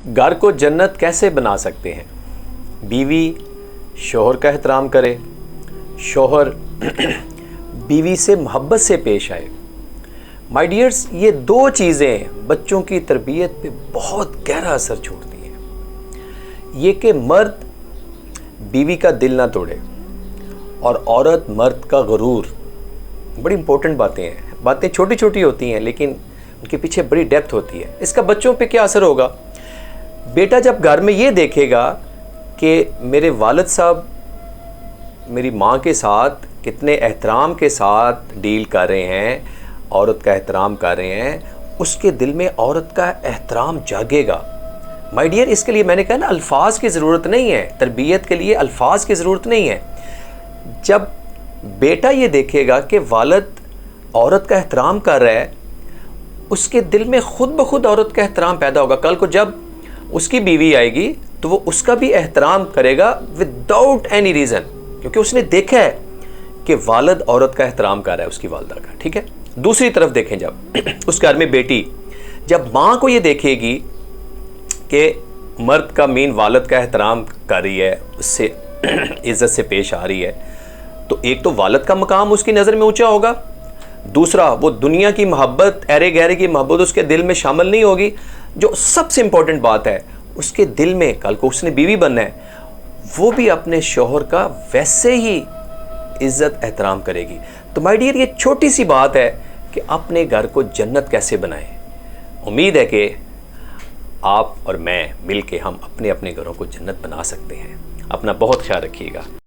घर को जन्नत कैसे बना सकते हैं? बीवी शौहर का एहतराम करे, शौहर बीवी से मोहब्बत से पेश आए। माय डियर्स, ये दो चीज़ें बच्चों की तरबियत पे बहुत गहरा असर छोड़ती हैं। ये कि मर्द बीवी का दिल ना तोड़े और औरत मर्द का गुरूर। बड़ी इंपॉर्टेंट बातें हैं। बातें छोटी छोटी होती हैं लेकिन उनके पीछे बड़ी डेप्थ होती है। इसका बच्चों पे क्या असर होगा? बेटा जब घर में ये देखेगा कि मेरे वालिद साहब मेरी माँ के साथ कितने एहतराम के साथ डील कर रहे हैं, औरत का एहतराम कर रहे हैं, उसके दिल में औरत का एहतराम जागेगा। माय डियर, इसके लिए मैंने कहा ना, अल्फाज की ज़रूरत नहीं है। तरबियत के लिए अल्फाज की ज़रूरत नहीं है। जब बेटा ये देखेगा कि वालिद औरत का एहतराम कर रहा है, उसके दिल में खुद ब खुद औरत का एहतराम पैदा होगा। कल को जब उसकी बीवी आएगी तो वो उसका भी एहतराम करेगा विदाउट एनी रीज़न, क्योंकि उसने देखा है कि वालिद औरत का एहतराम कर रहा है, उसकी वालदा का। ठीक है। दूसरी तरफ देखें, जब उस घर में बेटी जब माँ को ये देखेगी कि मर्द का मीन वालिद का एहतराम कर रही है, उससे इज़्ज़त से पेश आ रही है, तो एक तो वालिद का मकाम उसकी नज़र में ऊंचा होगा, दूसरा वो दुनिया की मोहब्बत, अरे गहरे की मोहब्बत उसके दिल में शामिल नहीं होगी। जो सबसे इम्पोर्टेंट बात है, उसके दिल में कल को उसने बीवी बनना है, वो भी अपने शौहर का वैसे ही इज़्ज़त एहतराम करेगी। तो माय डियर, ये छोटी सी बात है कि अपने घर को जन्नत कैसे बनाएं। उम्मीद है कि आप और मैं मिल के हम अपने अपने घरों को जन्नत बना सकते हैं। अपना बहुत ख्याल रखिएगा।